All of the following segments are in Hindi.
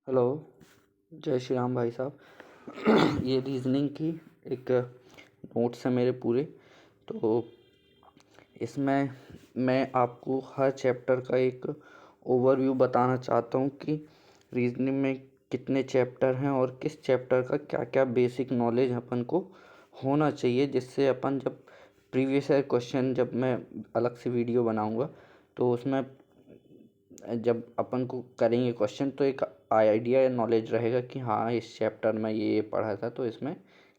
हेलो, जय श्री राम भाई साहब। ये रीजनिंग की एक नोट्स है मेरे पूरे। तो इसमें मैं आपको हर चैप्टर का एक ओवरव्यू बताना चाहता हूँ कि रीजनिंग में कितने चैप्टर हैं और किस चैप्टर का क्या क्या बेसिक नॉलेज अपन को होना चाहिए, जिससे अपन जब प्रीवियस ईयर क्वेश्चन जब मैं अलग से वीडियो बनाऊँगा तो उसमें जब अपन को करेंगे क्वेश्चन तो एक आइडिया या नॉलेज रहेगा कि हाँ इस चैप्टर में ये पढ़ा था तो इसमें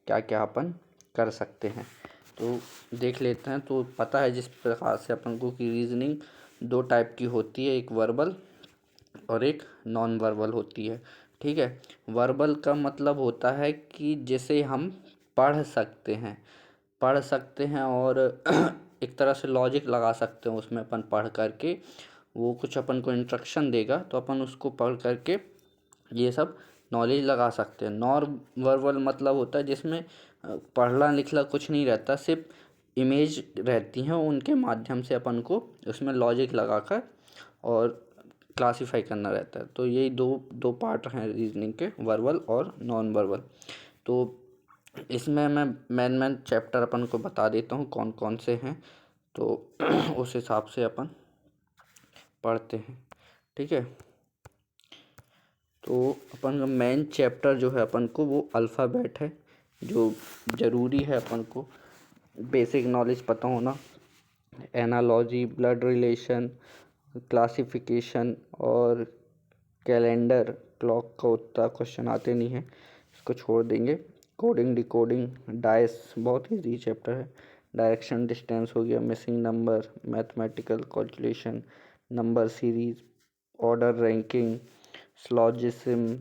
क्या क्या अपन कर सकते हैं। तो देख लेते हैं। तो पता है जिस प्रकार से अपन को कि रीजनिंग दो टाइप की होती है, एक वर्बल और एक नॉन वर्बल होती है। ठीक है, वर्बल का मतलब होता है कि जिसे हम पढ़ सकते हैं और एक तरह से लॉजिक लगा सकते हैं उसमें। अपन पढ़ करके वो कुछ अपन को इंस्ट्रक्शन देगा तो अपन उसको पढ़ करके ये सब नॉलेज लगा सकते हैं। नॉन वर्बल मतलब होता है जिसमें पढ़ना लिखना कुछ नहीं रहता, सिर्फ इमेज रहती हैं, उनके माध्यम से अपन को उसमें लॉजिक लगाकर और क्लासीफाई करना रहता है। तो यही दो दो पार्ट हैं रीजनिंग के, वर्बल और नॉन वर्बल। तो इसमें मैं मेन चैप्टर अपन को बता देता हूँ कौन कौन से हैं, तो उस हिसाब से अपन पढ़ते हैं। ठीक है, तो अपन का मेन चैप्टर जो है अपन को वो अल्फ़ाबेट है, जो ज़रूरी है अपन को बेसिक नॉलेज पता होना। एनालॉजी, ब्लड रिलेशन, क्लासिफिकेशन और कैलेंडर, क्लॉक का उतना क्वेश्चन आते नहीं हैं, इसको छोड़ देंगे। कोडिंग, डिकोडिंग, डाइस बहुत ईजी चैप्टर है। डायरेक्शन, डिस्टेंस हो गया, missing number, mathematical calculation, number series, order ranking, syllogism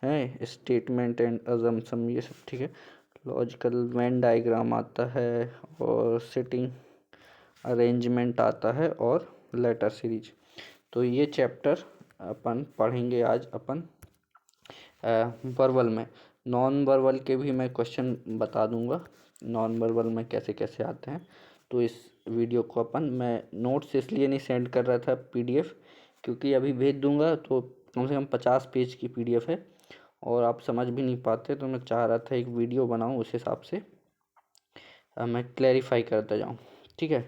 है, स्टेटमेंट एंड अजम्पशन, ये सब ठीक है। लॉजिकल वेन डायग्राम आता है और सिटिंग अरेंजमेंट आता है और लेटर सीरीज। तो ये चैप्टर अपन पढ़ेंगे आज अपन वर्बल में। नॉन वर्बल के भी मैं क्वेश्चन बता दूंगा, नॉन वर्बल में कैसे कैसे आते हैं। तो इस वीडियो को मैं नोट्स इसलिए नहीं सेंड कर रहा था पीडीएफ, क्योंकि अभी भेज दूंगा तो कम से कम 50 पेज की पीडीएफ है और आप समझ भी नहीं पाते। तो मैं चाह रहा था एक वीडियो बनाऊं, उस हिसाब से मैं क्लैरिफाई करता जाऊं। ठीक है,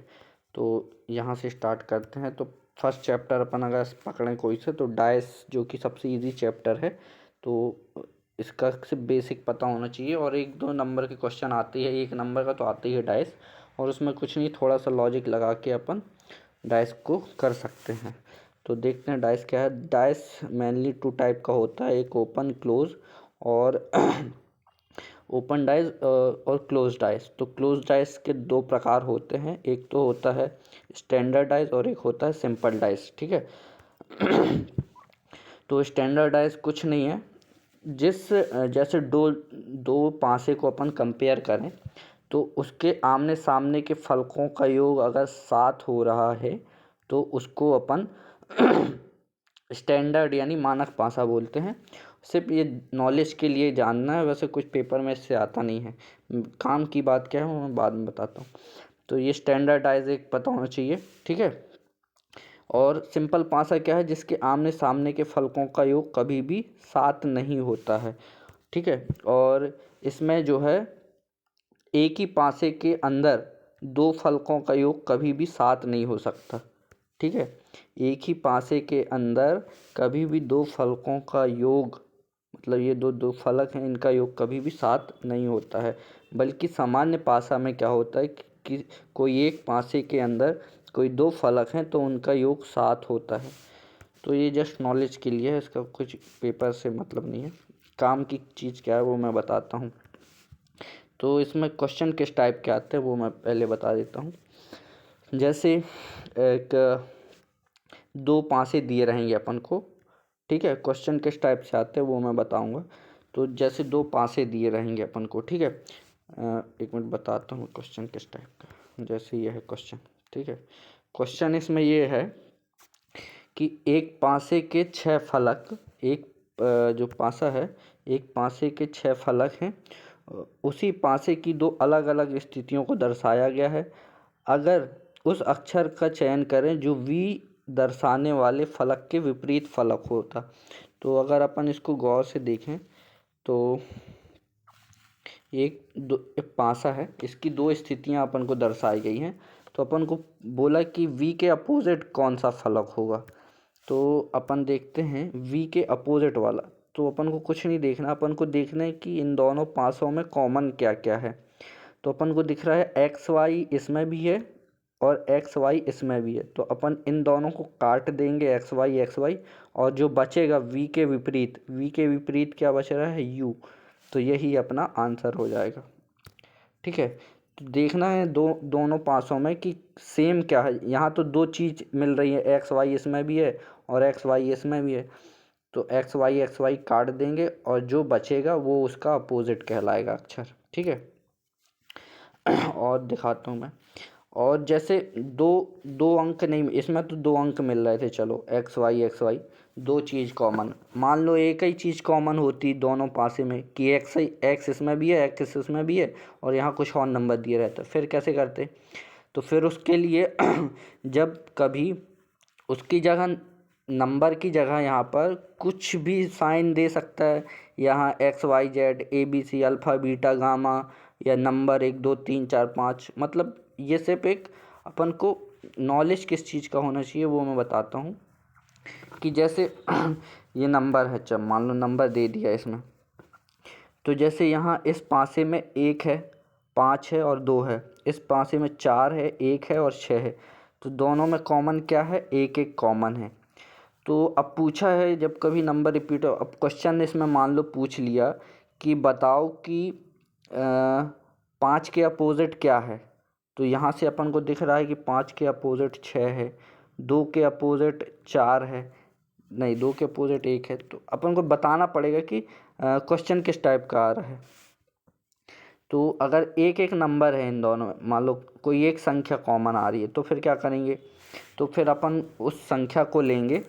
तो यहाँ से स्टार्ट करते हैं। तो फर्स्ट चैप्टर अपन अगर पकड़ें कोई से तो डाइस, जो कि सबसे इजी चैप्टर है। तो इसका सिर्फ बेसिक पता होना चाहिए और एक दो नंबर के क्वेश्चन आते हैं, एक नंबर का तो आता ही है डाइस, और उसमें कुछ नहीं, थोड़ा सा लॉजिक लगा के अपन डाइस को कर सकते हैं। तो देखते हैं डाइस क्या है। डाइस मेनली टू टाइप का होता है, एक ओपन क्लोज और ओपन डाइस और क्लोज डाइस। तो क्लोज डाइस के दो प्रकार होते हैं, एक तो होता है स्टैंडर्ड डाइस और एक होता है सिंपल डाइस। ठीक है, तो स्टैंडर्ड डाइस कुछ नहीं है, जैसे दो दो पासे को अपन कंपेयर करें तो उसके आमने सामने के फलकों का योग अगर 7 हो रहा है तो उसको अपन स्टैंडर्ड यानी मानक पासा बोलते हैं। सिर्फ ये नॉलेज के लिए जानना है, वैसे कुछ पेपर में इससे आता नहीं है। काम की बात क्या है वो मैं बाद में बताता हूँ। तो ये स्टैंडर्डाइज एक पता होना चाहिए। ठीक है, और सिंपल पासा क्या है, जिसके आमने सामने के फलकों का योग कभी भी 7 नहीं होता है। ठीक है, और इसमें जो है एक ही पासे के अंदर दो फलकों का योग कभी भी 7 नहीं हो सकता। ठीक है, एक ही पासे के अंदर कभी भी दो फलकों का योग, मतलब ये दो दो फलक हैं, इनका योग कभी भी 7 नहीं होता है। बल्कि सामान्य पासा में क्या होता है कि कोई एक पासे के अंदर कोई दो फलक हैं तो उनका योग 7 होता है। तो ये जस्ट नॉलेज के लिए है, इसका कुछ पेपर से मतलब नहीं है। काम की चीज़ क्या है वो मैं बताता हूँ। तो इसमें क्वेश्चन किस टाइप के आते हैं वो मैं पहले बता देता हूँ। जैसे एक दो पासे दिए रहेंगे अपन को। ठीक है, क्वेश्चन किस टाइप से आते हैं वो मैं बताऊंगा। तो जैसे दो पासे दिए रहेंगे अपन को, ठीक है, एक मिनट बताता हूँ क्वेश्चन किस टाइप का। जैसे ये है क्वेश्चन, ठीक है, क्वेश्चन इसमें ये है कि एक पासे के 6 फलक, एक जो पासा है, एक पासे के 6 फलक हैं, उसी पासे की दो अलग अलग स्थितियों को दर्शाया गया है। अगर उस अक्षर का चयन करें जो वी दर्शाने वाले फलक के विपरीत फलक होता। तो अगर अपन इसको गौर से देखें तो एक पासा है, इसकी दो स्थितियां अपन को दर्शाई गई हैं। तो अपन को बोला कि v के अपोजिट कौन सा फलक होगा। तो अपन देखते हैं v के अपोजिट वाला। तो अपन को कुछ नहीं देखना, अपन को देखना है कि इन दोनों पासों में कॉमन क्या क्या है। तो अपन को दिख रहा है एक्स वाई इसमें भी है और एक्स वाई इसमें भी है। तो अपन इन दोनों को काट देंगे एक्स वाई, और जो बचेगा v के विपरीत क्या बच रहा है, u। तो यही अपना आंसर हो जाएगा। ठीक है, तो देखना है दोनों पासों में कि सेम क्या है। यहाँ तो दो चीज़ मिल रही है, एक्स वाई इसमें भी है और एक्स वाई इसमें भी है। तो एक्स वाई काट देंगे और जो बचेगा वो उसका अपोजिट कहलाएगा अक्षर। ठीक है, और दिखाता हूँ मैं। और जैसे दो दो अंक नहीं, इसमें तो दो अंक मिल रहे थे, चलो एक्स वाई दो चीज़ कॉमन। मान लो एक ही चीज़ कॉमन होती दोनों पासे में कि एक्स इसमें भी है, एक्स इसमें भी है, और यहाँ कुछ और नंबर दिए रहते, फिर कैसे करते। तो फिर उसके लिए जब कभी उसकी जगह, नंबर की जगह यहाँ पर कुछ भी साइन दे सकता है। यहाँ X Y Z A B C alpha beta gamma, या नंबर 1 2 3 4 5, मतलब ये सिर्फ एक अपन को नॉलेज किस चीज़ का होना चाहिए वो मैं बताता हूँ। कि जैसे ये नंबर है, जब मान लो नंबर दे दिया इसमें, तो जैसे यहाँ इस पासे में 1 है, 5 है और 2 है, इस पासे में 4 है, 1 है और 6 है। तो दोनों में कॉमन क्या है, एक एक कॉमन है। तो अब पूछा है जब कभी नंबर रिपीट हो, अब क्वेश्चन इसमें मान लो पूछ लिया कि बताओ कि 5 के अपोजिट क्या है। तो यहाँ से अपन को दिख रहा है कि 5 के अपोजिट 6 है, 2 के अपोजिट 4 है, नहीं 2 के अपोजिट 1 है। तो अपन को बताना पड़ेगा कि क्वेश्चन किस टाइप का आ रहा है। तो अगर एक एक नंबर है इन दोनों में, मान लो कोई एक संख्या कॉमन आ रही है, तो फिर क्या करेंगे, तो फिर अपन उस संख्या को लेंगे।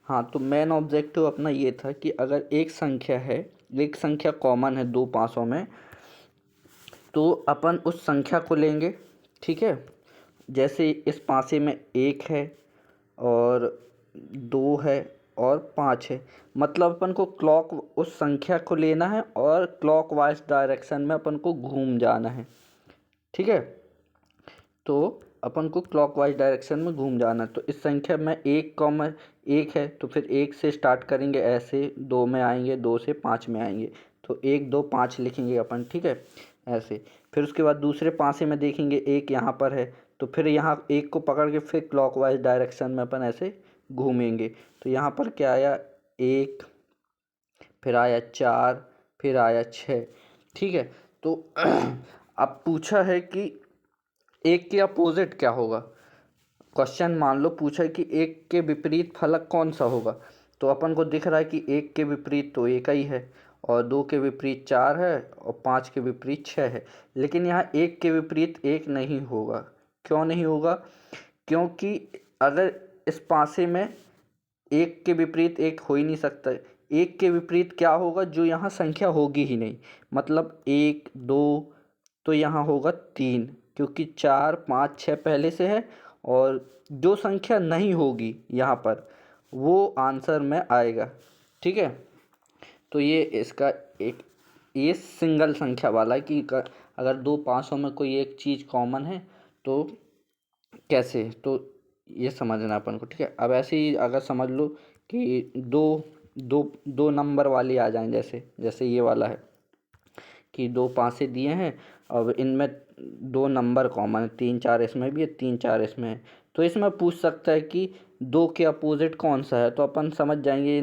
हाँ, तो मेन ऑब्जेक्टिव अपना ये था कि अगर एक संख्या कॉमन है दो पासों में, तो अपन उस संख्या को लेंगे। ठीक है, जैसे इस पासे में 1 है और 2 है और 5 है, मतलब अपन को उस संख्या को लेना है और क्लॉकवाइज डायरेक्शन में अपन को घूम जाना है। ठीक है, तो अपन को क्लॉकवाइज डायरेक्शन में घूम जाना है। तो इस संख्या में एक है, तो फिर 1 से स्टार्ट करेंगे, ऐसे 2 में आएंगे, 2 से 5 में आएंगे, तो 1 2 5 लिखेंगे अपन। ठीक है, ऐसे। फिर उसके बाद दूसरे पासे में देखेंगे 1 यहाँ पर है, तो फिर यहाँ 1 को पकड़ के फिर क्लॉकवाइज डायरेक्शन में अपन ऐसे घूमेंगे। तो यहाँ पर क्या आया, 1, फिर आया 4, फिर आया 6। ठीक है, तो अब पूछा है कि एक के अपोजिट क्या होगा। क्वेश्चन मान लो पूछा है कि एक के विपरीत फलक कौन सा होगा। तो अपन को दिख रहा है कि एक के विपरीत तो एक ही है, और 2 के विपरीत 4 है, और 5 के विपरीत 6 है। लेकिन यहाँ एक के विपरीत एक नहीं होगा। क्यों नहीं होगा, क्योंकि अगर इस पासे में एक के विपरीत एक हो ही नहीं सकता। एक के विपरीत क्या होगा, जो यहाँ संख्या होगी ही नहीं, मतलब 1 2, तो यहाँ होगा 3, क्योंकि 4 5 6 पहले से है, और जो संख्या नहीं होगी यहाँ पर वो आंसर में आएगा। ठीक है, तो ये इसका एक ये सिंगल संख्या वाला है कि अगर दो पासों में कोई एक चीज़ कॉमन है तो कैसे, तो ये समझना अपन को। ठीक है, अब ऐसे ही अगर समझ लो कि दो दो दो नंबर वाली आ जाएं, जैसे ये वाला है कि दो पासे दिए हैं, अब इनमें दो नंबर कॉमन है, 3 4 इसमें भी है, 3 4 इसमें है। तो इसमें पूछ सकता है कि दो के अपोजिट कौन सा है, तो अपन समझ जाएंगे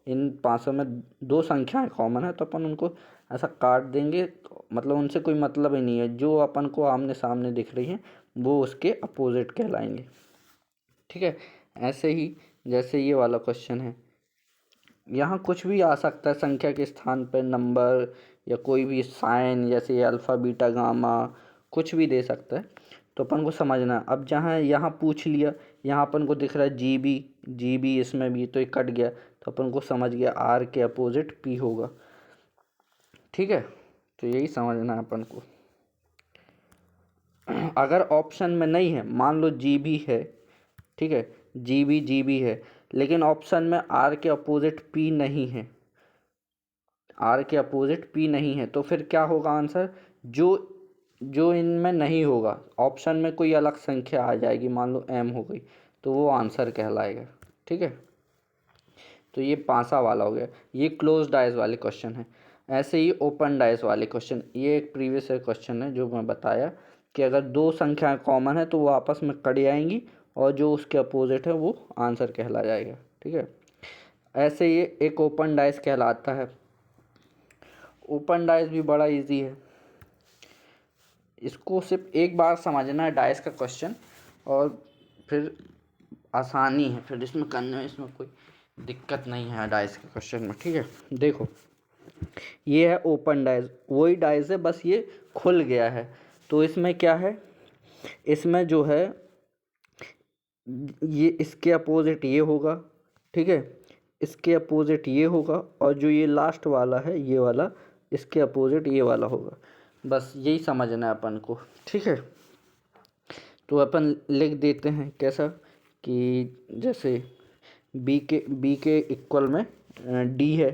इन पासों में दो संख्याएं कॉमन है, तो अपन उनको ऐसा काट देंगे, मतलब उनसे कोई मतलब ही नहीं है। जो अपन को आमने सामने दिख रही है वो उसके अपोजिट कहलाएंगे। ठीक है, ऐसे ही जैसे ये वाला क्वेश्चन है, यहाँ कुछ भी आ सकता है संख्या के स्थान पर, नंबर या कोई भी साइन, जैसे अल्फ़ा बीटा गामा, कुछ भी दे सकता है। तो अपन को समझना। अब जहाँ यहाँ पूछ लिया, यहाँ अपन को दिख रहा है जी बी इसमें भी, तो ये कट गया, तो अपन को समझ गया आर के अपोजिट पी होगा। ठीक है, तो यही समझना है अपन को। अगर ऑप्शन में नहीं है, मान लो जी बी है, ठीक है, जी बी है, लेकिन ऑप्शन में आर के अपोजिट पी नहीं है, आर के अपोजिट पी नहीं है, तो फिर क्या होगा आंसर? जो जो इनमें नहीं होगा, ऑप्शन में कोई अलग संख्या आ जाएगी, मान लो एम हो गई, तो वो आंसर कहलाएगा। ठीक है, तो ये पासा वाला हो गया। ये क्लोज डाइज वाले क्वेश्चन है। ऐसे ही ओपन डाइज वाले क्वेश्चन, ये एक प्रीवियस क्वेश्चन है जो मैं बताया कि अगर दो संख्याएं कॉमन है तो वो आपस में कट जाएंगी और जो उसके अपोजिट है वो आंसर कहला जाएगा। ठीक है, ऐसे ये एक ओपन डाइज कहलाता है। ओपन डाइज भी बड़ा इजी है, इसको सिर्फ एक बार समझना है डाइस का क्वेश्चन, और फिर आसानी है फिर इसमें करने में, इसमें कोई दिक्कत नहीं है डाइस के क्वेश्चन में। ठीक है, देखो ये है ओपन डाइस, वही डाइस है, बस ये खुल गया है। तो इसमें क्या है, इसमें जो है ये इसके अपोजिट ये होगा, ठीक है, इसके अपोजिट ये होगा, और जो ये लास्ट वाला है ये वाला, इसके अपोजिट ये वाला होगा। बस यही समझना है अपन को। ठीक है, तो अपन लिख देते हैं कैसा कि जैसे बी के इक्वल में डी है,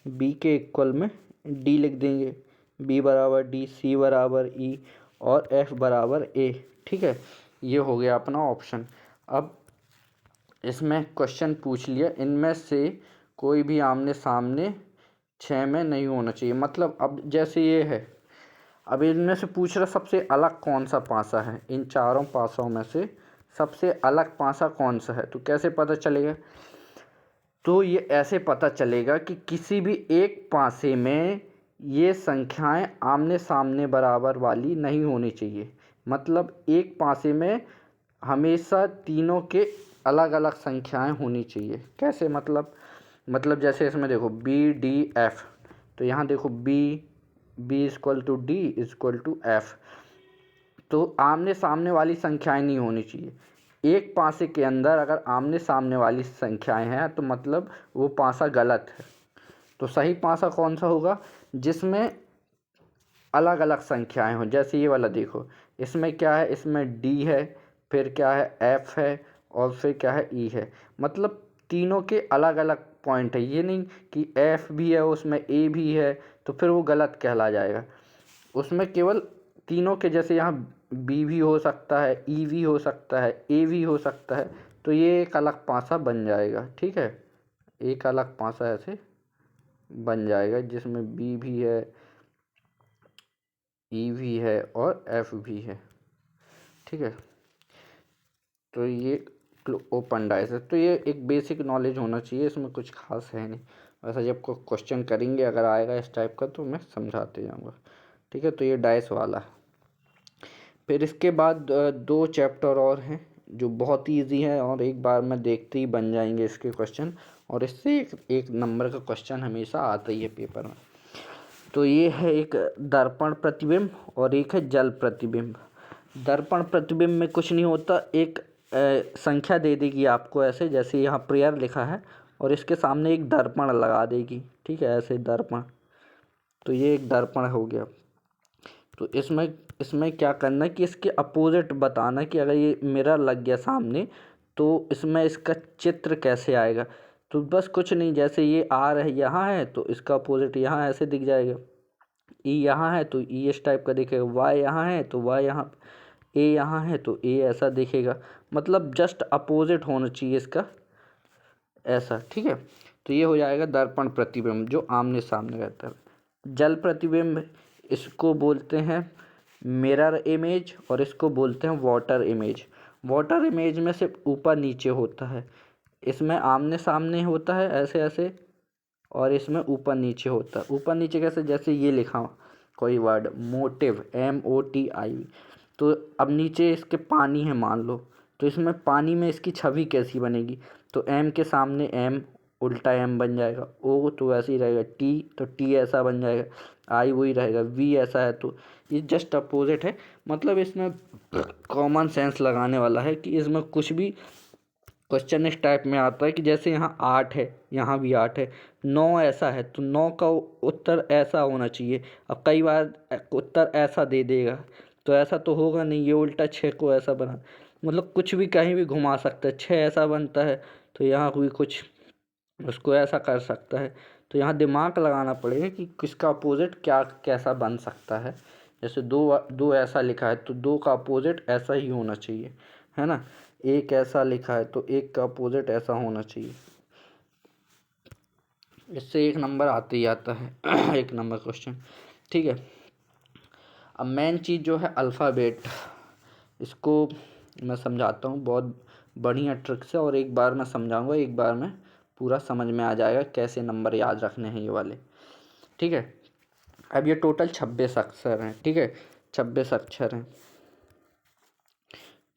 बी के इक्वल में डी लिख देंगे, बी बराबर डी, सी बराबर ई और एफ बराबर ए। ठीक है, ये हो गया अपना ऑप्शन। अब इसमें क्वेश्चन पूछ लिया, इनमें से कोई भी आमने सामने 6 में नहीं होना चाहिए। मतलब अब जैसे ये है, अब इनमें से पूछ रहा सबसे अलग कौन सा पासा है, इन चारों पासों में से सबसे अलग पासा कौन सा है। तो कैसे पता चलेगा? तो ये ऐसे पता चलेगा कि किसी भी एक पासे में ये संख्याएं आमने सामने बराबर वाली नहीं होनी चाहिए। मतलब एक पासे में हमेशा तीनों के अलग अलग संख्याएं होनी चाहिए। कैसे? मतलब जैसे इसमें देखो बी डी एफ, तो यहाँ देखो B equal to D equal to F, तो आमने सामने वाली संख्याएं नहीं होनी चाहिए। एक पासे के अंदर अगर आमने सामने वाली संख्याएं हैं तो मतलब वो पासा गलत है। तो सही पासा कौन सा होगा? जिसमें अलग अलग संख्याएं हों। जैसे ये वाला देखो, इसमें क्या है, इसमें डी है, फिर क्या है एफ है, और फिर क्या है ई है। मतलब तीनों के अलग अलग पॉइंट है, ये नहीं कि एफ भी है उसमें ए भी है, तो फिर वो गलत कहला जाएगा। उसमें केवल तीनों के, जैसे यहाँ बी भी हो सकता है, ई भी हो सकता है, ए भी हो सकता है, तो ये एक अलग पासा बन जाएगा। ठीक है, एक अलग पासा ऐसे बन जाएगा जिसमें बी भी है, ई भी है और एफ भी है। ठीक है, तो ये ओपन डाइस है। तो ये एक बेसिक नॉलेज होना चाहिए, इसमें कुछ खास है नहीं। वैसा जब को क्वेश्चन करेंगे अगर आएगा इस टाइप का तो मैं समझाते जाऊँगा। ठीक है, तो ये डाइस वाला है। फिर इसके बाद 2 चैप्टर और हैं जो बहुत ईजी है, और एक बार में देखते ही बन जाएंगे इसके क्वेश्चन, और इससे एक नंबर का क्वेश्चन हमेशा आता ही है पेपर में। तो ये है एक दर्पण प्रतिबिंब और एक है जल प्रतिबिंब। दर्पण प्रतिबिंब में कुछ नहीं होता, एक संख्या दे देगी आपको ऐसे, जैसे यहाँ प्रेयर लिखा है, और इसके सामने एक दर्पण लगा देगी। ठीक है, ऐसे दर्पण, तो ये एक दर्पण हो गया। तो इसमें क्या करना है कि इसके अपोजिट बताना कि अगर ये मिरर लग गया सामने तो इसमें इसका चित्र कैसे आएगा। तो बस कुछ नहीं, जैसे ये आर है यहाँ है तो इसका अपोजिट यहाँ ऐसे दिख जाएगा, ई यहाँ है तो ई इस टाइप का दिखेगा, वाई यहाँ है तो वाई यहाँ, ए यहाँ है तो ए ऐसा दिखेगा। मतलब जस्ट अपोजिट होना चाहिए इसका ऐसा। ठीक है, तो ये हो जाएगा दर्पण प्रतिबिंब जो आमने सामने रहता है। जल प्रतिबिंब इसको बोलते हैं मिरर इमेज, और इसको बोलते हैं वाटर इमेज। वाटर इमेज में सिर्फ ऊपर नीचे होता है, इसमें आमने सामने होता है ऐसे ऐसे, और इसमें ऊपर नीचे होता है। ऊपर नीचे कैसे? जैसे ये लिखा कोई वर्ड मोटिव, MOTIV, तो अब नीचे इसके पानी है मान लो, तो इसमें पानी में इसकी छवि कैसी बनेगी? तो M के सामने M उल्टा M बन जाएगा, O तो वैसे ही रहेगा, T तो T ऐसा बन जाएगा, I वही रहेगा, V ऐसा है तो ये जस्ट अपोजिट है, मतलब इसमें कॉमन सेंस लगाने वाला है कि इसमें कुछ भी क्वेश्चन इस टाइप में आता है कि जैसे यहाँ 8 है, यहाँ भी 8 है, 9 ऐसा है तो 9 का उत्तर ऐसा होना चाहिए। अब कई बार उत्तर ऐसा दे देगा तो ऐसा तो होगा नहीं, ये उल्टा 6 को ऐसा बना, मतलब कुछ भी कहीं भी घुमा सकता है। 6 ऐसा बनता है तो यहाँ भी कुछ उसको ऐसा कर सकता है। तो यहाँ दिमाग लगाना पड़ेगा कि किसका अपोजिट क्या कैसा बन सकता है। जैसे दो ऐसा लिखा है तो 2 का अपोजिट ऐसा ही होना चाहिए, है ना। 1 ऐसा लिखा है तो 1 का अपोजिट ऐसा होना चाहिए। इससे 1 नंबर आते ही आता है 1 नंबर क्वेश्चन, ठीक है। अब मेन चीज़ जो है अल्फ़ाबेट, इसको मैं समझाता हूँ बहुत बढ़िया ट्रिक से, और एक बार मैं समझाऊंगा, एक बार में पूरा समझ में आ जाएगा कैसे नंबर याद रखने हैं ये वाले, ठीक है। अब ये टोटल 26 अक्षर हैं, ठीक है, 26 अक्षर हैं।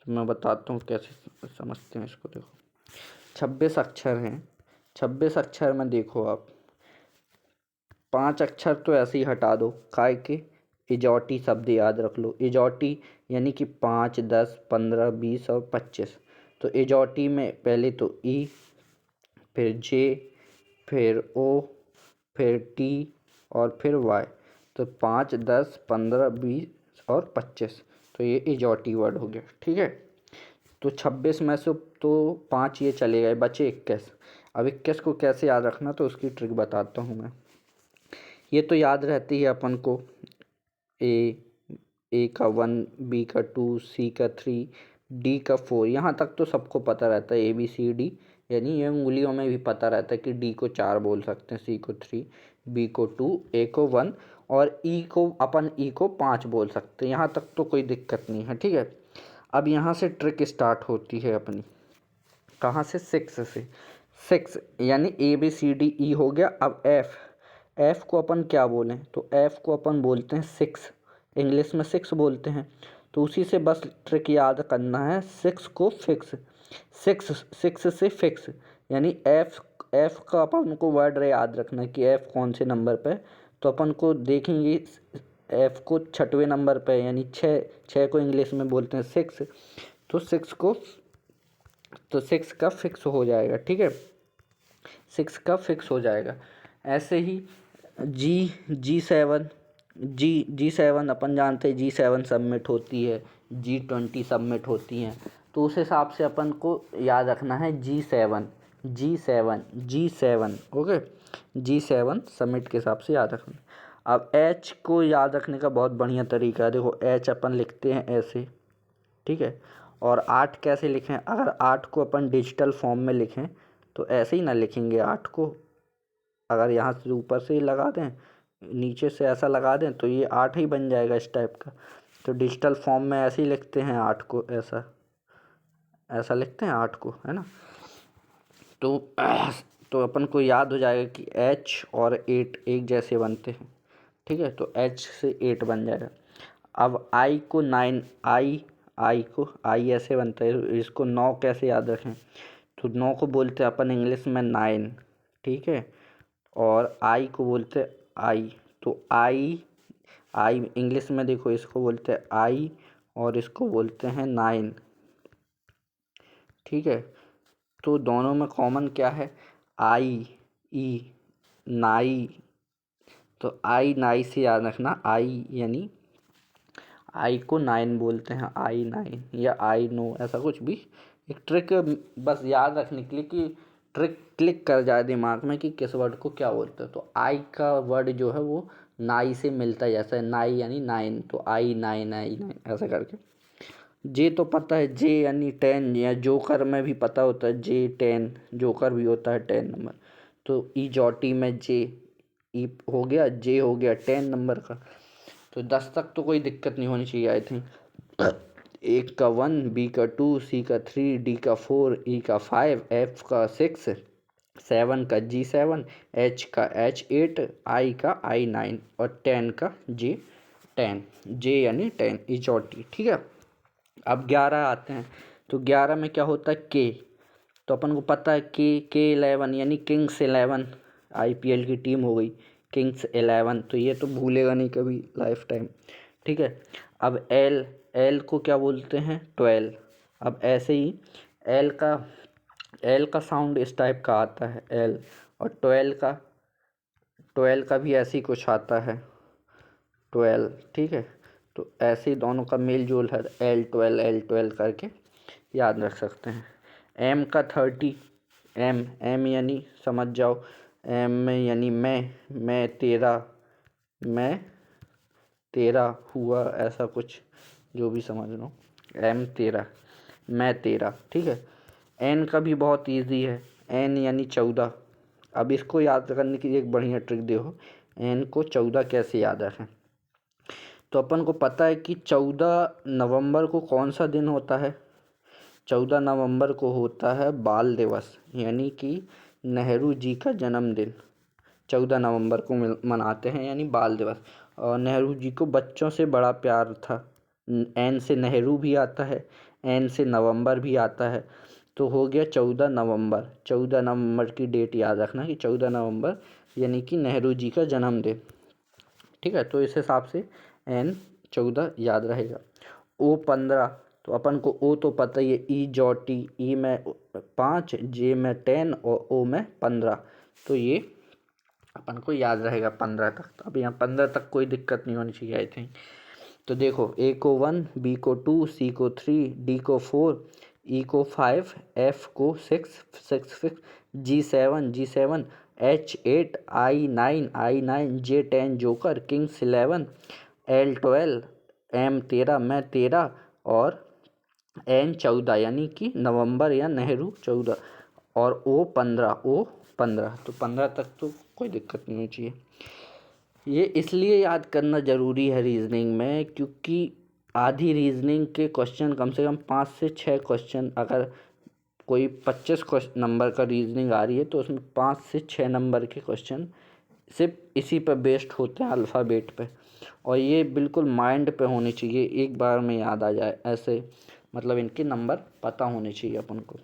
तो मैं बताता हूँ कैसे समझते हैं इसको। देखो 26 अक्षर हैं, 26 अक्षर में देखो आप 5 अक्षर तो ऐसे ही हटा दो, काय के इजॉटी शब्द याद रख लो। इजॉटी यानी कि 5, 10, 15, 20 और 25। तो इजॉटी में पहले तो ई, फिर जे, फिर ओ, फिर टी और फिर वाई। तो 5, 10, 15, 20 और 25, तो ये इजॉटी वर्ड हो गया, ठीक है। तो 26 में से तो 5 ये चले गए, बचे 21। अब 21 को कैसे याद रखना, तो उसकी ट्रिक बताता हूँ मैं। ये तो याद रहती है अपन को, ए का 1, बी का 2, सी का 3, डी का 4, यहाँ तक तो सबको पता रहता है ABCD, यानी ये उंगलियों में भी पता रहता है कि डी को 4 बोल सकते हैं, सी को 3, बी को 2, ए को 1 और ई को 5 बोल सकते हैं। यहाँ तक तो कोई दिक्कत नहीं है, ठीक है। अब यहाँ से ट्रिक स्टार्ट होती है अपनी, कहाँ से, 6 से। 6 यानी ABCDE हो गया। अब एफ़ को अपन क्या बोलें, तो एफ़ को अपन बोलते हैं 6, इंग्लिश में 6 बोलते हैं। तो उसी से बस ट्रिक याद करना है, 6 को फिक्स, 6 से फिक्स, यानी एफ़ का अपन को वर्ड याद रखना है कि एफ़ कौन से नंबर पे। तो अपन को देखेंगे एफ़ को 6वें नंबर पे, यानी 6 को इंग्लिश में बोलते हैं 6। तो 6 का फिक्स हो जाएगा, ठीक है, 6 का फिक्स हो जाएगा। ऐसे ही जी7 अपन जानते हैं, G7 सबमिट होती है, G20 सबमिट होती हैं। तो उस हिसाब से अपन को याद रखना है G7, ओके, G7 सबमिट के हिसाब से याद रखना। अब H को याद रखने का बहुत बढ़िया तरीका है। देखो H अपन लिखते हैं ऐसे, ठीक है। और 8 कैसे लिखें, अगर 8 को अपन डिजिटल फॉर्म में लिखें तो ऐसे ही ना लिखेंगे 8 को, अगर यहाँ से ऊपर से ही लगा दें, नीचे से ऐसा लगा दें तो ये 8 ही बन जाएगा इस टाइप का। तो डिजिटल फॉर्म में ऐसे ही लिखते हैं 8 को, ऐसा लिखते हैं 8 को, है ना। तो अपन को याद हो जाएगा कि H और 8 एक जैसे बनते हैं, ठीक है। तो H से 8 बन जाएगा। अब I को 9, आई ऐसे बनता है, इसको 9 कैसे याद रखें, तो 9 को बोलते हैं अपन इंग्लिश में 9, ठीक है। और आई को बोलते हैं आई, तो आई इंग्लिश में देखो इसको बोलते हैं आई और इसको बोलते हैं 9, ठीक है। तो दोनों में कॉमन क्या है, नाई। तो नाई से याद रखना, आई यानी आई को 9 बोलते हैं, आई 9 या आई नो, ऐसा कुछ भी। एक ट्रिक बस याद रखने के लिए कि ट्रिक क्लिक कर जाए दिमाग में कि किस वर्ड को क्या बोलते हैं। तो आई का वर्ड जो है वो नाई से मिलता है, जैसा नाई यानी 9, तो आई 9 ऐसा करके। जे तो पता है, जे यानी 10, या जोकर में भी पता होता है J10, जोकर भी होता है 10 नंबर। तो ई जॉटी में जे, ई हो गया, जे हो गया 10 नंबर का। तो 10 तक तो कोई दिक्कत नहीं होनी चाहिए आई थिंक। A का 1, B का 2, C का 3, D का 4, E का 5, F का 6, 7 का G7, H का H8, I का I9 और 10 का J10, J यानी 10 इजॉटी, ठीक है। अब 11 आते हैं, तो 11 में क्या होता है, K। तो अपन को पता है K11 यानी किंग्स 11, IPL की टीम हो गई किंग्स 11, तो ये तो भूलेगा नहीं कभी लाइफ टाइम। ठीक है। अब एल, एल को क्या बोलते हैं? 12। अब ऐसे ही एल का साउंड इस टाइप का आता है एल, और 12 का भी ऐसे ही कुछ आता है 12। ठीक है, तो ऐसे ही दोनों का मेल जोल है, L12 करके याद रख सकते हैं। एम का 30, एम यानी समझ जाओ, एम यानी मैं तेरा हुआ, ऐसा कुछ जो भी समझ लो, एम तेरा, मैं तेरा। ठीक है। एन का भी बहुत इजी है, एन यानी 14। अब इसको याद करने की एक बढ़िया ट्रिक देखो, एन को 14 कैसे याद रखें। तो अपन को पता है कि 14 नवंबर को कौन सा दिन होता है? 14 नवंबर को होता है बाल दिवस, यानी कि नेहरू जी का जन्मदिन 14 नवंबर को मनाते हैं, यानी बाल दिवस। और नेहरू जी को बच्चों से बड़ा प्यार था। एन से नेहरू भी आता है, एन से नवंबर भी आता है, तो हो गया 14 नवंबर। 14 नवंबर की डेट याद रखना कि 14 नवंबर यानी कि नेहरू जी का जन्मदिन। ठीक है, तो इस हिसाब से एन 14 याद रहेगा। ओ 15, तो अपन को ओ तो पता ही है, ई जॉटी, ई में 5, जे में 10 और ओ में 15, तो ये अपन को याद रहेगा 15 तक। अब यहाँ 15 तक कोई दिक्कत नहीं होनी चाहिए आई थिंक। तो देखो, ए को 1, बी को 2, सी को 3, डी को 4, ई को 5, एफ को 6, जी 7, एच 8, आई 9, जे 10 जोकर, किंग्स 11, एल 12, एम 13, मैं 13, और एन 14 यानी कि नवंबर या नेहरू 14, और ओ 15। तो 15 तक तो कोई दिक्कत नहीं होनी चाहिए। ये इसलिए याद करना ज़रूरी है रीजनिंग में, क्योंकि आधी रीजनिंग के क्वेश्चन, कम से कम 5 से 6 क्वेश्चन, अगर कोई 25 नंबर का रीजनिंग आ रही है तो उसमें 5 से 6 नंबर के क्वेश्चन सिर्फ इसी पर बेस्ड होते हैं, अल्फ़ाबेट पे। और ये बिल्कुल माइंड पे होनी चाहिए, एक बार में याद आ जाए ऐसे, मतलब इनके नंबर पता होने चाहिए अपन को।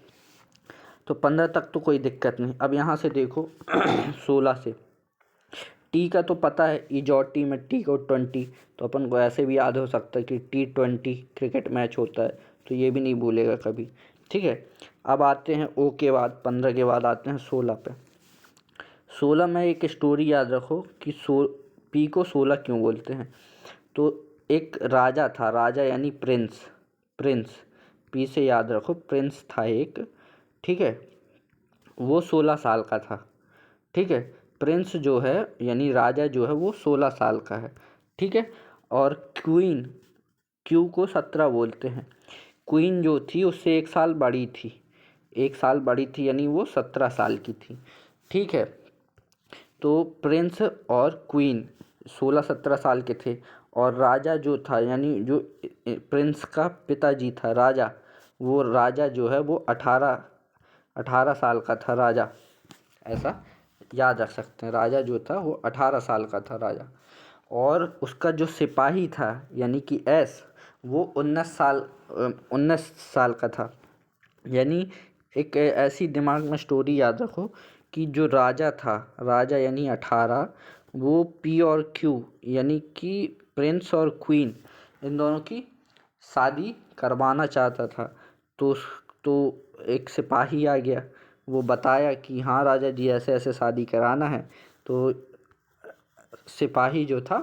तो 15 तक तो कोई दिक्कत नहीं। अब यहाँ से देखो 16 से, टी का तो पता है, इजॉटी में टी को 20, तो अपन को ऐसे भी याद हो सकता है कि T20 क्रिकेट मैच होता है, तो ये भी नहीं भूलेगा कभी। ठीक है। अब आते हैं ओ के बाद, 15 के बाद आते हैं 16 पे। 16 में एक स्टोरी याद रखो कि पी को 16 क्यों बोलते हैं। तो एक राजा था, राजा यानी प्रिंस, पी से याद रखो, प्रिंस था एक। ठीक है, वो 16 साल का था। ठीक है, प्रिंस जो है यानी राजा जो है वो 16 साल का है। ठीक है, और क्वीन, क्यू को 17 बोलते हैं। क्वीन जो थी उससे 1 साल बड़ी थी, 1 साल बड़ी थी, यानी वो 17 साल की थी। ठीक है, तो प्रिंस और क्वीन 16-17 साल के थे, और राजा जो था यानी जो प्रिंस का पिताजी था राजा, वो राजा जो है वो 18 साल का था राजा, ऐसा याद रख सकते हैं। राजा जो था वो 18 साल का था राजा, और उसका जो सिपाही था यानी कि एस, वो 19 साल का था। यानी एक ऐसी दिमाग में स्टोरी याद रखो कि जो राजा था, राजा यानी 18, वो पी और क्यू यानी कि प्रिंस और क्वीन, इन दोनों की शादी करवाना चाहता था। तो तो एक सिपाही आ गया, वो बताया कि हाँ राजा जी, ऐसे ऐसे शादी कराना है। तो सिपाही जो था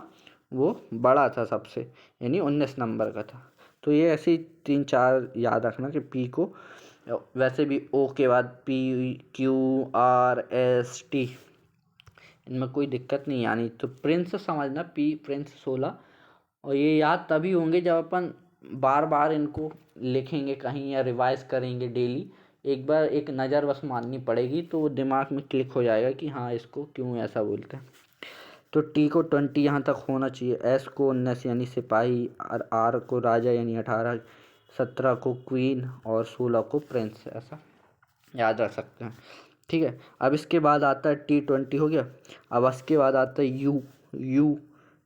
वो बड़ा था सबसे, यानी 19 नंबर का था। तो ये ऐसे ही 3-4 याद रखना कि पी को, वैसे भी ओ के बाद P, Q, R, S, T, इनमें कोई दिक्कत नहीं आनी। तो प्रिंस समझना, पी प्रिंस 16, और ये याद तभी होंगे जब अपन बार बार इनको लिखेंगे कहीं या रिवाइज करेंगे डेली। एक बार एक नज़र बस मारनी पड़ेगी तो वो दिमाग में क्लिक हो जाएगा कि हाँ इसको क्यों ऐसा बोलते हैं। तो टी को 20 यहाँ तक होना चाहिए, एस को 19 यानी सिपाही, और आर को राजा यानी 18, 17 को क्वीन, और 16 को प्रिंस, ऐसा याद रख सकते हैं। ठीक है, अब इसके बाद आता है T20 हो गया। अब इसके बाद आता है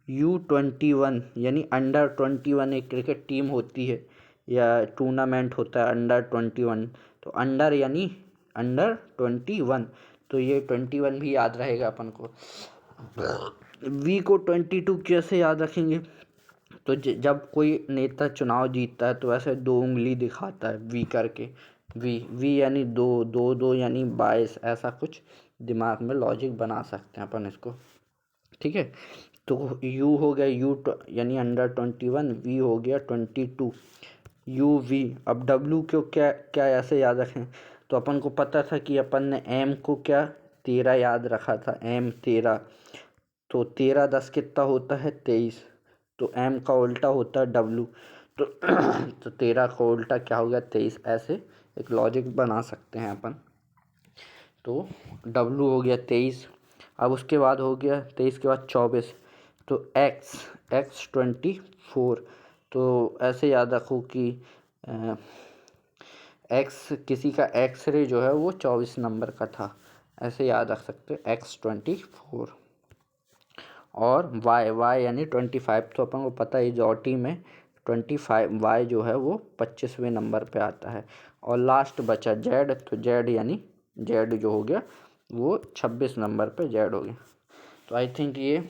U21 यानी अंडर 21, एक क्रिकेट टीम होती है या टूर्नामेंट होता है अंडर 21। तो अंडर यानी अंडर 21, तो ये 21 भी याद रहेगा अपन को। वी को 22 कैसे याद रखेंगे? तो जब कोई नेता चुनाव जीतता है तो ऐसे 2 उंगली दिखाता है वी करके, वी वी यानी 2, 2 2 यानी 22, ऐसा कुछ दिमाग में लॉजिक बना सकते हैं अपन इसको। ठीक है, तो यू हो गया यानी अंडर 21, वी हो गया 22, यू वी। अब डब्लू को क्या क्या ऐसे याद रखें, तो अपन को पता था कि अपन ने एम को क्या 13 याद रखा था, एम 13, तो 13 10 कितना होता है 23, तो एम का उल्टा होता है डब्लू, तो तो 13 का उल्टा क्या हो गया 23, ऐसे एक लॉजिक बना सकते हैं अपन। तो डब्लू हो गया 23। अब उसके बाद हो गया 23 के बाद 24, तो एक्स 24, तो ऐसे याद रखो कि एक्स किसी का एक्स-रे जो है वो 24 नंबर का था, ऐसे याद रख सकते हैं X24। और वाई यानी 25, तो अपन को पता है जॉटी में 25, वाई जो है वो 25वें नंबर पे आता है। और लास्ट बचा जेड, तो जेड यानी जेड जो हो गया वो 26 नंबर पे जेड हो गया। तो आई थिंक ये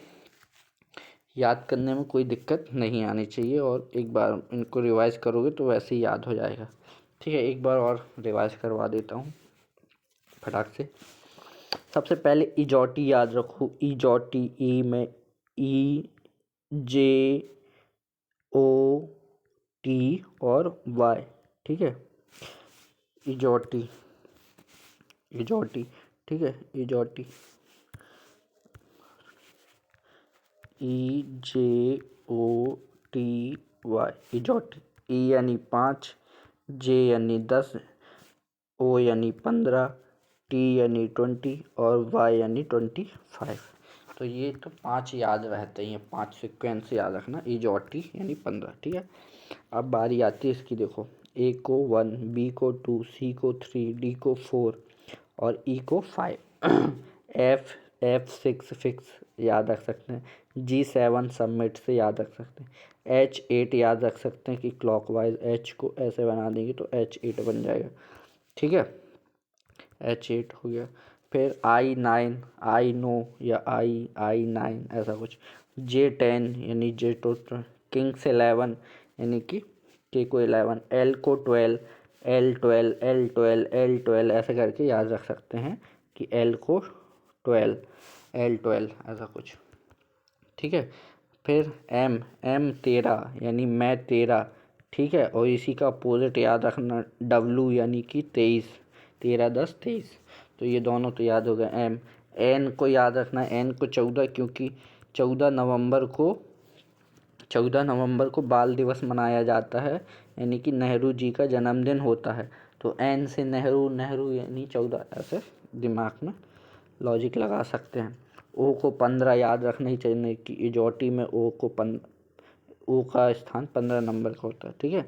याद करने में कोई दिक्कत नहीं आनी चाहिए, और एक बार इनको रिवाइज करोगे तो वैसे ही याद हो जाएगा। ठीक है, एक बार और रिवाइज करवा देता हूँ फटाक से। सबसे पहले इजॉटी याद रखो, इजॉटी, ई में ई जे ओ टी और वाई। ठीक है, इजॉटी, इजॉटी, ठीक है, इजॉटी, ई जे ओ टी वाई, इजॉटी। ई यानी 5, जे यानी 10, ओ यानी 15, टी यानी 20 और वाई यानी 25। तो ये तो 5 याद रहते हैं, 5 सीक्वेंस याद रखना, ई जो टी यानी 15। ठीक है, अब बारी आती है इसकी। देखो, ए को 1, बी को 2, सी को 3, डी को 4 और ई को 5। F6 फिक्स याद रख सकते हैं, G7 सबमिट से याद रख सकते हैं, H8 याद रख सकते हैं कि क्लॉकवाइज H को ऐसे बना देंगे तो H8 बन जाएगा। ठीक है, H8 हो गया। फिर I9, आई नो या I9 ऐसा कुछ, J10 यानी J तो किंग्स 11 यानी कि के को 11, L को 12, L12, L12, L12 ऐसे करके याद रख सकते हैं कि L को 12, L12 ऐसा कुछ। ठीक है, फिर M 13 यानी मैं 13। ठीक है, और इसी का अपोजिट याद रखना W यानी कि 23, 13 10 23, तो ये दोनों तो याद हो गए। N को याद रखना, N को 14, क्योंकि 14 नवंबर को बाल दिवस मनाया जाता है, यानी कि नेहरू जी का जन्मदिन होता है। तो N से नेहरू, नेहरू यानी 14, ऐसे दिमाग में लॉजिक लगा सकते हैं। ओ को 15 याद रखना ही चाहिए कि इजॉटी में ओ का स्थान 15 नंबर का होता है। ठीक है,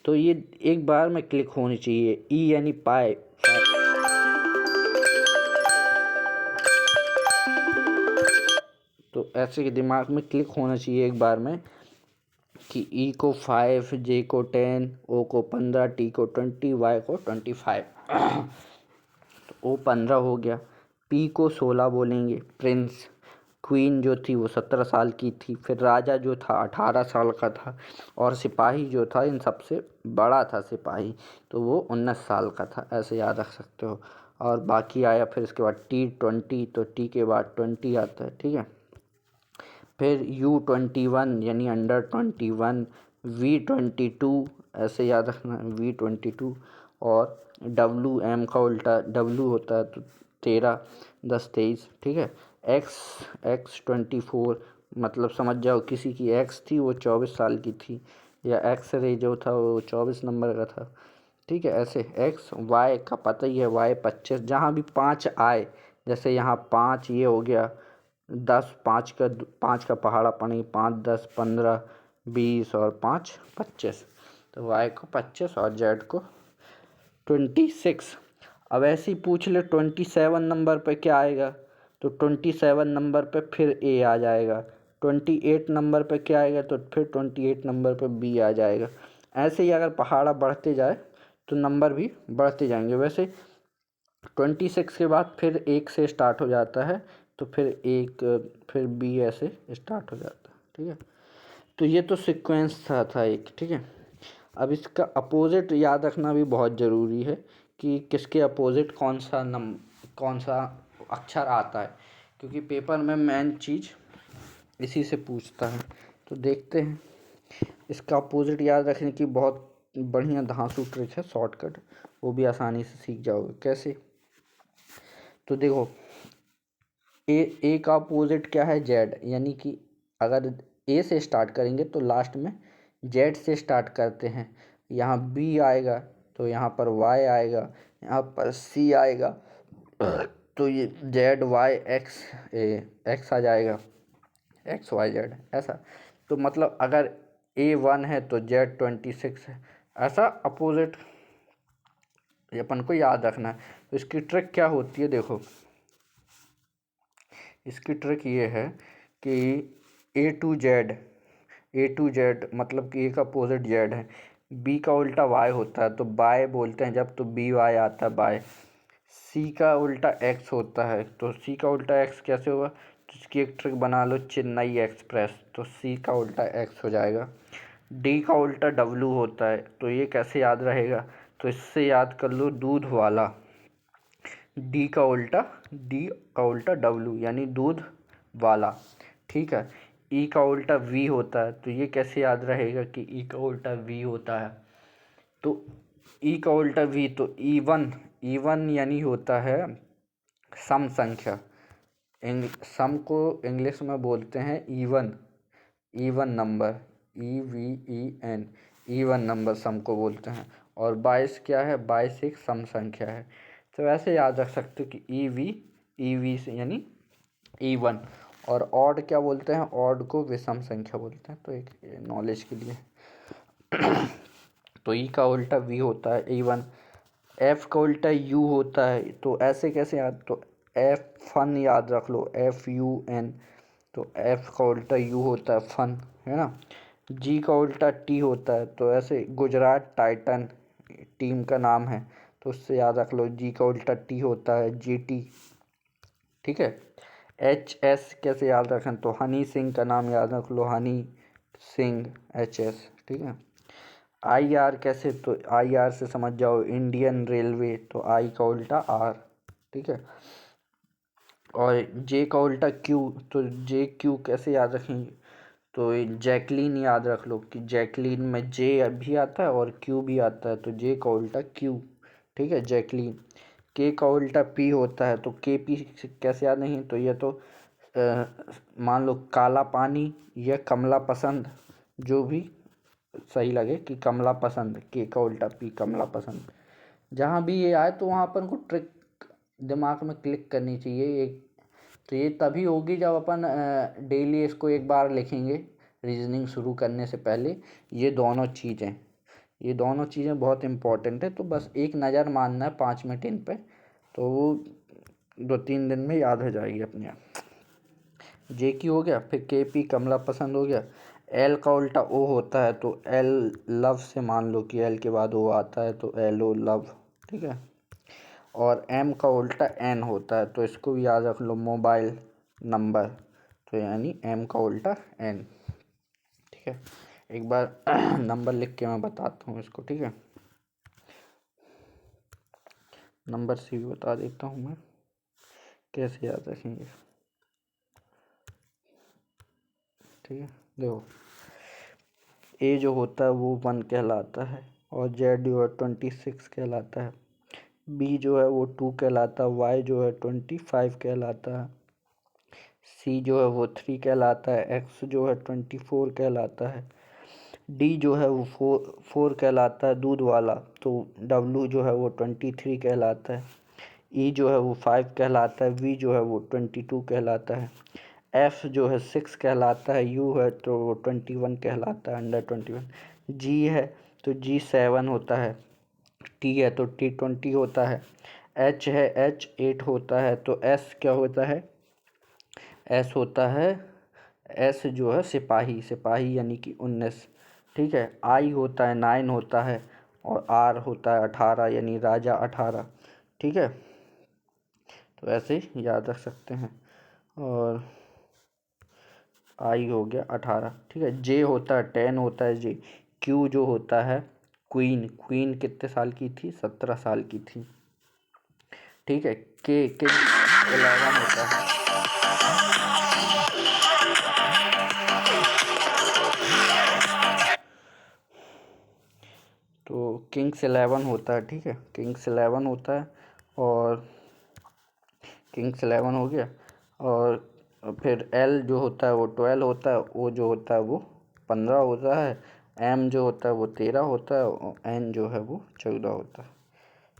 तो ये एक बार में क्लिक होनी चाहिए। ई यानी पाई, तो ऐसे दिमाग में क्लिक होना चाहिए एक बार में कि ई को 5, जे को 10, ओ को 15, टी को 20, वाई को 25। तो ओ 15 हो गया। पी को 16 बोलेंगे, प्रिंस। क्वीन जो थी वो 17 साल की थी। फिर राजा जो था 18 साल का था, और सिपाही जो था इन सबसे बड़ा था सिपाही, तो वो 19 साल का था, ऐसे याद रख सकते हो। और बाकी आया फिर इसके बाद T20, तो टी के बाद 20 आता है। ठीक है, फिर U21 यानी अंडर 21, V22 ऐसे याद रखना, V22। और WM का उल्टा W होता है, तो 13 10 23। ठीक है, X24 मतलब समझ जाओ किसी की X थी वो 24 साल की थी, या एक्स-रे जो था वो 24 नंबर का था। ठीक है, ऐसे X Y का पता ही है, Y 25, जहाँ भी 5 आए, जैसे यहाँ 5 ये हो गया 10, 5 का पहाड़ा पड़ी, 5 10 15 20 और 5 25, तो वाई को 25 और जेड को 26। अब ऐसे ही पूछ ले 27 नंबर पे क्या आएगा, तो 27 नंबर पे फिर ए आ जाएगा। 28 नंबर पे क्या आएगा, तो फिर 28 नंबर पे बी आ जाएगा। ऐसे ही अगर पहाड़ा बढ़ते जाए तो नंबर भी बढ़ते जाएंगे। वैसे 26 के बाद फिर 1 से स्टार्ट हो जाता है, तो फिर 1 फिर बी ऐसे स्टार्ट हो जाता है। ठीक है, तो ये तो सीक्वेंस था एक, ठीक है। अब इसका अपोजिट याद रखना भी बहुत ज़रूरी है कि किसके अपोजिट कौन सा अक्षर आता है, क्योंकि पेपर में मेन चीज़ इसी से पूछता है। तो देखते हैं, इसका अपोजिट याद रखने की बहुत बढ़िया धांसू ट्रिक है, शॉर्टकट, वो भी आसानी से सीख जाओगे। कैसे? तो देखो, ए का अपोजिट क्या है? जेड, यानी कि अगर ए से स्टार्ट करेंगे तो लास्ट में जेड से स्टार्ट करते हैं। यहाँ बी आएगा तो यहाँ पर वाई आएगा, यहाँ पर सी आएगा, तो ये जेड वाई एक्स आ जाएगा, एक्स वाई जेड, ऐसा। तो मतलब अगर A1 है तो Z26 है, ऐसा अपोजिट अपन को याद रखना है। तो इसकी ट्रिक क्या होती है? देखो, इसकी ट्रिक ये है कि ए टू जेड मतलब कि A का अपोजिट जेड है, बी का उल्टा वाई होता है तो बाय बोलते हैं जब, तो बी वाई आता है बाय। सी का उल्टा एक्स होता है तो सी का उल्टा एक्स कैसे होगा? तो इसकी एक ट्रिक बना लो, चेन्नई एक्सप्रेस, तो सी का उल्टा एक्स हो जाएगा। डी का उल्टा डब्लू होता है, तो ये कैसे याद रहेगा? तो इससे याद कर लो, दूध वाला। डी का उल्टा डब्लू यानी दूध वाला, ठीक है। ई का उल्टा वी होता है, तो ये कैसे याद रहेगा कि ई का उल्टा वी होता है? तो ई का उल्टा वी, तो ई वन यानी होता है सम संख्या। सम को इंग्लिश में बोलते हैं even number, EVEN, even number सम को बोलते हैं। और 22 क्या है? 22 एक सम संख्या है। तो ऐसे याद रख सकते हो कि ईवी से यानी ईवन। और ऑड क्या बोलते हैं? ऑड को विषम संख्या बोलते हैं, तो एक नॉलेज के लिए। तो ई का उल्टा वी होता है E1, एफ का उल्टा यू होता है, तो ऐसे कैसे याद? तो एफ फन याद रख लो, FUN, तो एफ का उल्टा यू होता है फन, है ना। जी का उल्टा टी होता है, तो ऐसे गुजरात टाइटन टीम का नाम है, तो उससे याद रख लो, जी का उल्टा टी होता है GT, ठीक है। HS कैसे याद रखें? तो हनी सिंह का नाम याद रख लो, हनी सिंह, HS, ठीक है। IR कैसे? तो IR से समझ जाओ, इंडियन रेलवे, तो आई का उल्टा R, ठीक है। और जे का उल्टा क्यू, तो JQ कैसे याद रखेंगे? तो जैकलीन याद रख लो कि जैकलीन में जे भी आता है और क्यू भी आता है, तो जे का उल्टा क्यू, ठीक है, जैकलीन। के का उल्टा पी होता है, तो KP कैसे याद नहीं? तो ये तो मान लो काला पानी या कमला पसंद, जो भी सही लगे, कि कमला पसंद, के का उल्टा पी, कमला पसंद। जहाँ भी ये आए तो वहाँ अपन को ट्रिक दिमाग में क्लिक करनी चाहिए एक। तो ये तभी होगी जब अपन डेली इसको एक बार लिखेंगे रीजनिंग शुरू करने से पहले। ये दोनों चीज़ें बहुत इम्पोर्टेंट है, तो बस एक नज़र मारना है 5 मिनट इन पे, तो वो 2-3 दिन में याद हो जाएगी अपने आप। JQ हो गया, फिर KP कमला पसंद हो गया। L का उल्टा O होता है, तो L लव से मान लो कि L के बाद O आता है, तो LO लव, ठीक है। और M का उल्टा N होता है, तो इसको भी याद रख लो, मोबाइल नंबर, तो यानी M का उल्टा N, ठीक है। एक बार नंबर लिख के मैं बताता हूँ इसको, ठीक है। नंबर से भी बता देता हूँ मैं कैसे याद रखेंगे, ठीक है। देखो, A जो होता है वो 1 कहलाता है, और Z जो है 26 कहलाता है। B जो है वो 2 कहलाता है, Y जो है 25 कहलाता है। C जो है वो 3 कहलाता है, X जो है 24 कहलाता है। D जो है वो 4 कहलाता है, दूध वाला, तो W जो है वो 23 कहलाता है। E जो है वो 5 कहलाता है, V जो है वो 22 कहलाता है। F जो है 6 कहलाता है, U है तो 21 कहलाता है, अंडर 21। G है तो G 7 होता है, T है तो T 20 होता है। H है, H 8 होता है, तो S क्या होता है? S होता है, S जो है सिपाही यानी कि 19, ठीक है। I होता है 9 होता है, और R होता है 18 यानी राजा 18, ठीक है। तो ऐसे याद रख सकते हैं। और आई हो गया 18, ठीक है। जे होता है 10 होता है जे। क्यू जो होता है क्वीन, क्वीन कितने साल की थी? 17 साल की थी, ठीक है। के 11 होता है। तो किंग्स 11 होता है, ठीक है, किंग्स 11 होता है। और किंग्स 11 हो गया। और फिर एल जो होता है वो 12 होता है, ओ जो होता है वो 15 होता है, एम जो होता है वो 13 होता है, और एन जो है वो 14 होता है।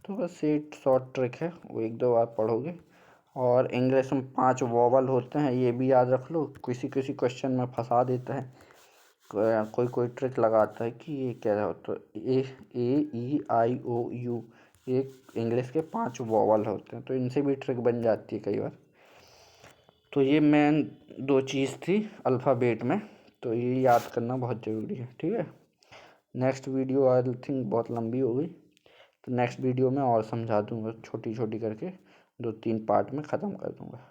तो बस ये शॉर्ट ट्रिक है, वो एक दो बार पढ़ोगे। और इंग्लिश में 5 वॉवल होते हैं, ये भी याद रख लो, किसी किसी क्वेश्चन में फंसा देता है, कोई कोई ट्रिक लगाता है कि ये क्या होता है। A E I O U, ये इंग्लिश के 5 वॉवल होते हैं, तो इनसे भी ट्रिक बन जाती है कई बार। तो ये मेन दो चीज़ थी अल्फ़ाबेट में, तो ये याद करना बहुत ज़रूरी है, ठीक है। नेक्स्ट वीडियो आई थिंक बहुत लंबी हो गई, तो नेक्स्ट वीडियो में और समझा दूंगा, छोटी छोटी करके 2-3 पार्ट में ख़त्म कर दूंगा।